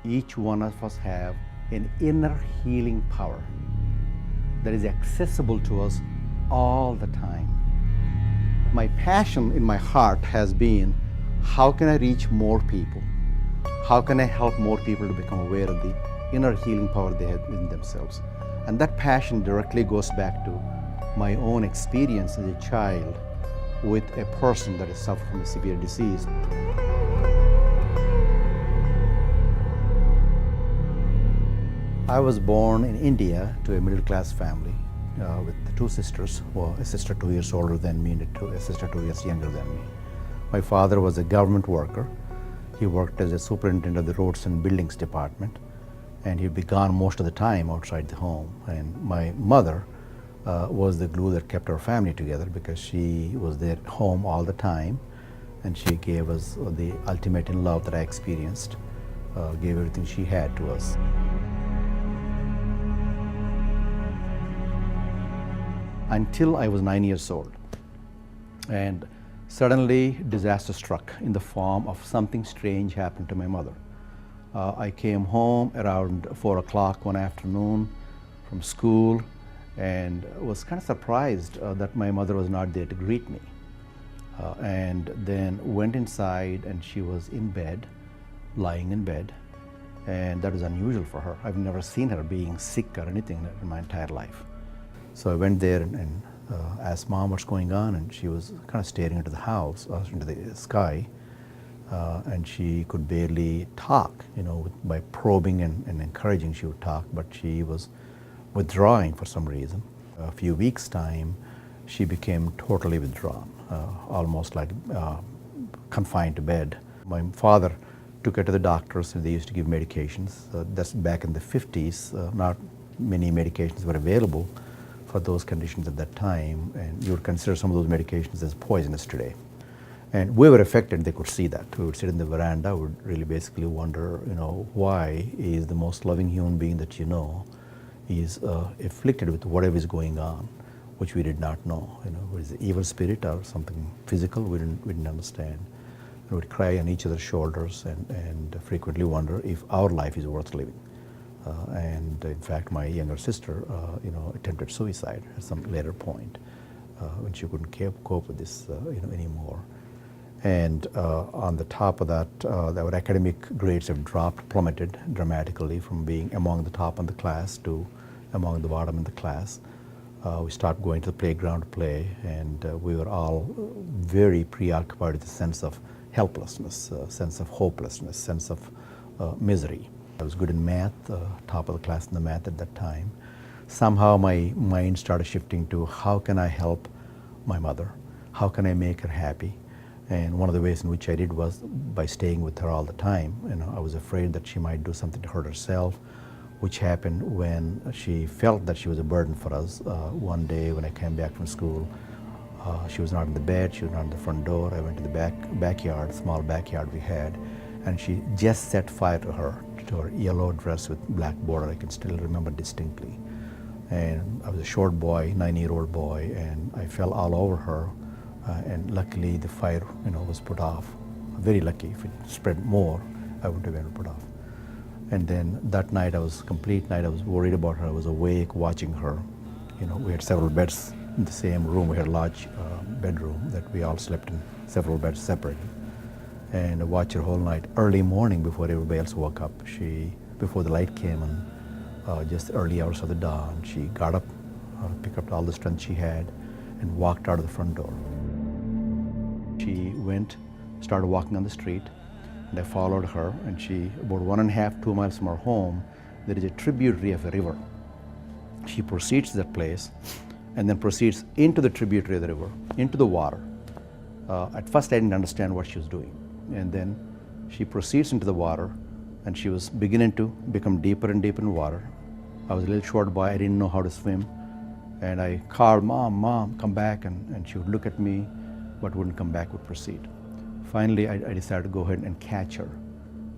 Each one of us have an inner healing power that is accessible to us all the time. My passion in my heart has been, how can I reach more people? How can I help more people to become aware of the inner healing power they have in themselves? And that passion directly goes back to my own experience as a child with a person that has suffered from a severe disease. I was born in India to a middle-class family with two sisters, well, a sister 2 years older than me and a sister 2 years younger than me. My father was a government worker. He worked as a superintendent of the roads and buildings department, and he'd be gone most of the time outside the home. And my mother was the glue that kept our family together, because she was there at home all the time, and she gave us the ultimate in love that I experienced, gave everything she had to us. Until I was 9 years old, and suddenly disaster struck in the form of something strange happened to my mother. I came home around 4 o'clock one afternoon from school, and was kind of surprised that my mother was not there to greet me. And then went inside, and she was in bed, lying in bed, and that was unusual for her. I've never seen her being sick or anything in my entire life. So I went there and asked Mom what's going on, and she was kind of staring into the house, into the sky, and she could barely talk. You know, by probing and encouraging, she would talk, but she was withdrawing for some reason. A few weeks' time, she became totally withdrawn, almost like confined to bed. My father took her to the doctors, and they used to give medications. That's back in the 50s. Not many medications were available for those conditions at that time, and you would consider some of those medications as poisonous today. And we were affected, they could see that. We would sit in the veranda, would really basically wonder, you know, why is the most loving human being that you know is afflicted with whatever is going on, which we did not know. You know, was it evil spirit or something physical? We didn't understand. And we'd cry on each other's shoulders and frequently wonder if our life is worth living. And in fact, my younger sister, you know, attempted suicide at some later point when she couldn't cope with this, you know, anymore. And on the top of that, our academic grades have plummeted dramatically from being among the top in the class to among the bottom in the class. We started going to the playground to play, and we were all very preoccupied with a sense of helplessness, sense of hopelessness, sense of misery. I was good in math, top of the class in the math at that time. Somehow my mind started shifting to, how can I help my mother? How can I make her happy? And one of the ways in which I did was by staying with her all the time. You know, I was afraid that she might do something to hurt herself, which happened when she felt that she was a burden for us. One day when I came back from school, she was not in the bed, she was not in the front door. I went to the backyard, small backyard we had, and she just set fire to her yellow dress with black border. I can still remember distinctly. And I was a short boy, 9-year-old boy, and I fell all over her. And luckily the fire, you know, was put off. Very lucky. If it spread more, I wouldn't have been able to put off. And then that night, I was worried about her. I was awake watching her. You know, we had several beds in the same room. We had a large bedroom that we all slept in, several beds separated. And I watched her whole night. Early morning, before everybody else woke up, before the light came on, just early hours of the dawn, she got up, picked up all the strength she had, and walked out of the front door. She started walking on the street, and I followed her, and about 1.5, 2 miles from her home, there is a tributary of a river. She proceeds to that place, and then proceeds into the tributary of the river, into the water. At first, I didn't understand what she was doing. And then she proceeds into the water, and she was beginning to become deeper and deeper in water. I was a little short boy, I didn't know how to swim. And I called, Mom, Mom, come back, and she would look at me, but wouldn't come back, would proceed. Finally, I decided to go ahead and catch her.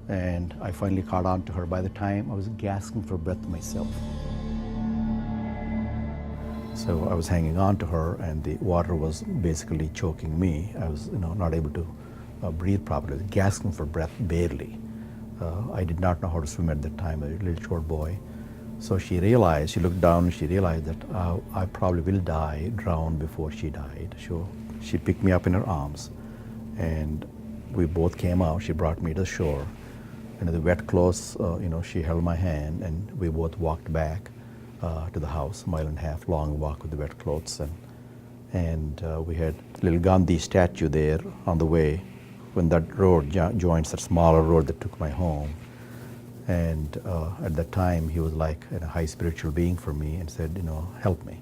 And I finally caught on to her. By the time, I was gasping for breath myself. So I was hanging on to her, and the water was basically choking me. I was, you know, not able to breathe properly, gasping for breath barely. I did not know how to swim at that time, a little short boy. So she looked down and she realized that I probably will drown before she died. So she picked me up in her arms and we both came out. She brought me to the shore. And in the wet clothes, she held my hand and we both walked back to the house, a mile and a half long walk with the wet clothes. And we had a little Gandhi statue there on the way when that road joins that smaller road that took my home. And at that time, he was like a high spiritual being for me and said, help me.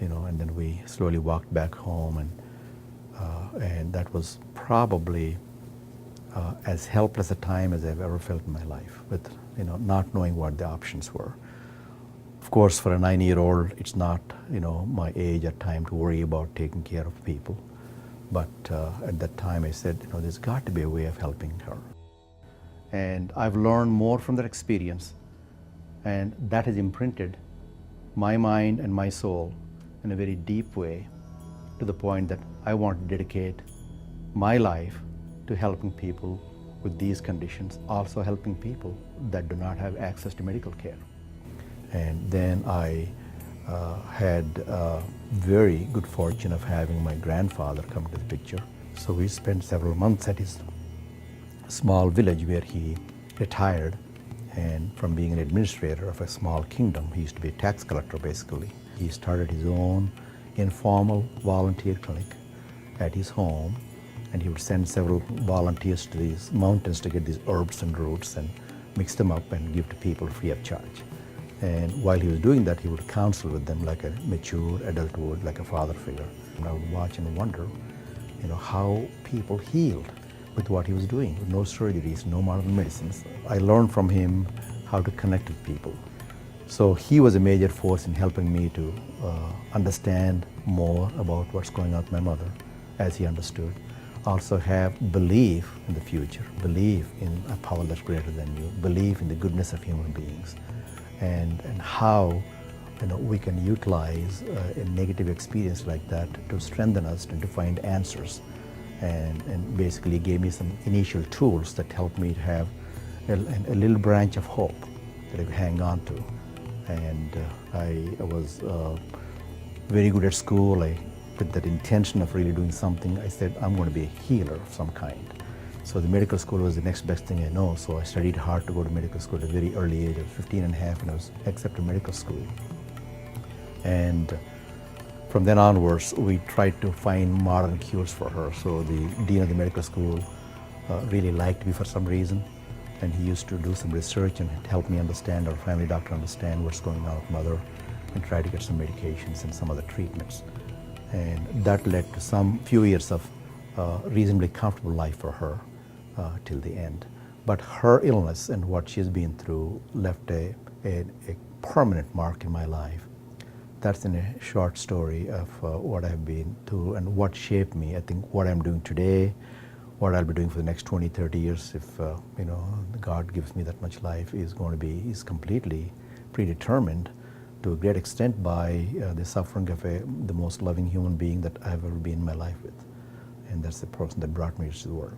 And then we slowly walked back home, and that was probably as helpless a time as I've ever felt in my life, with not knowing what the options were. Of course, for a 9-year-old, it's not my age or time to worry about taking care of people. But at that time, I said, there's got to be a way of helping her. And I've learned more from that experience, and that has imprinted my mind and my soul in a very deep way, to the point that I want to dedicate my life to helping people with these conditions, also helping people that do not have access to medical care. And then I had very good fortune of having my grandfather come to the picture. So we spent several months at his small village where he retired, and from being an administrator of a small kingdom, he used to be a tax collector basically. He started his own informal volunteer clinic at his home, and he would send several volunteers to these mountains to get these herbs and roots and mix them up and give to people free of charge. And while he was doing that, he would counsel with them like a mature adult would, like a father figure. And I would watch and wonder, how people healed with what he was doing, with no surgeries, no modern medicines. I learned from him how to connect with people. So he was a major force in helping me to understand more about what's going on with my mother, as he understood. Also have belief in the future, belief in a power that's greater than you, belief in the goodness of human beings, and how we can utilize a negative experience like that to strengthen us and to find answers. And basically gave me some initial tools that helped me to have a little branch of hope that I could hang on to. And I was very good at school. With that intention of really doing something, I said, I'm going to be a healer of some kind. So the medical school was the next best thing I know. So I studied hard to go to medical school at a very early age of 15 and a half, and I was accepted to medical school. And from then onwards, we tried to find modern cures for her. So the dean of the medical school really liked me for some reason, and he used to do some research and help me understand, our family doctor understand what's going on with mother, and try to get some medications and some other treatments. And that led to some few years of reasonably comfortable life for her till the end. But her illness and what she's been through left a permanent mark in my life. That's in a short story of what I've been through and what shaped me. I think what I'm doing today, what I'll be doing for the next 20, 30 years, if God gives me that much life, is completely predetermined to a great extent by the suffering of the most loving human being that I've ever been in my life with. And that's the person that brought me to the world.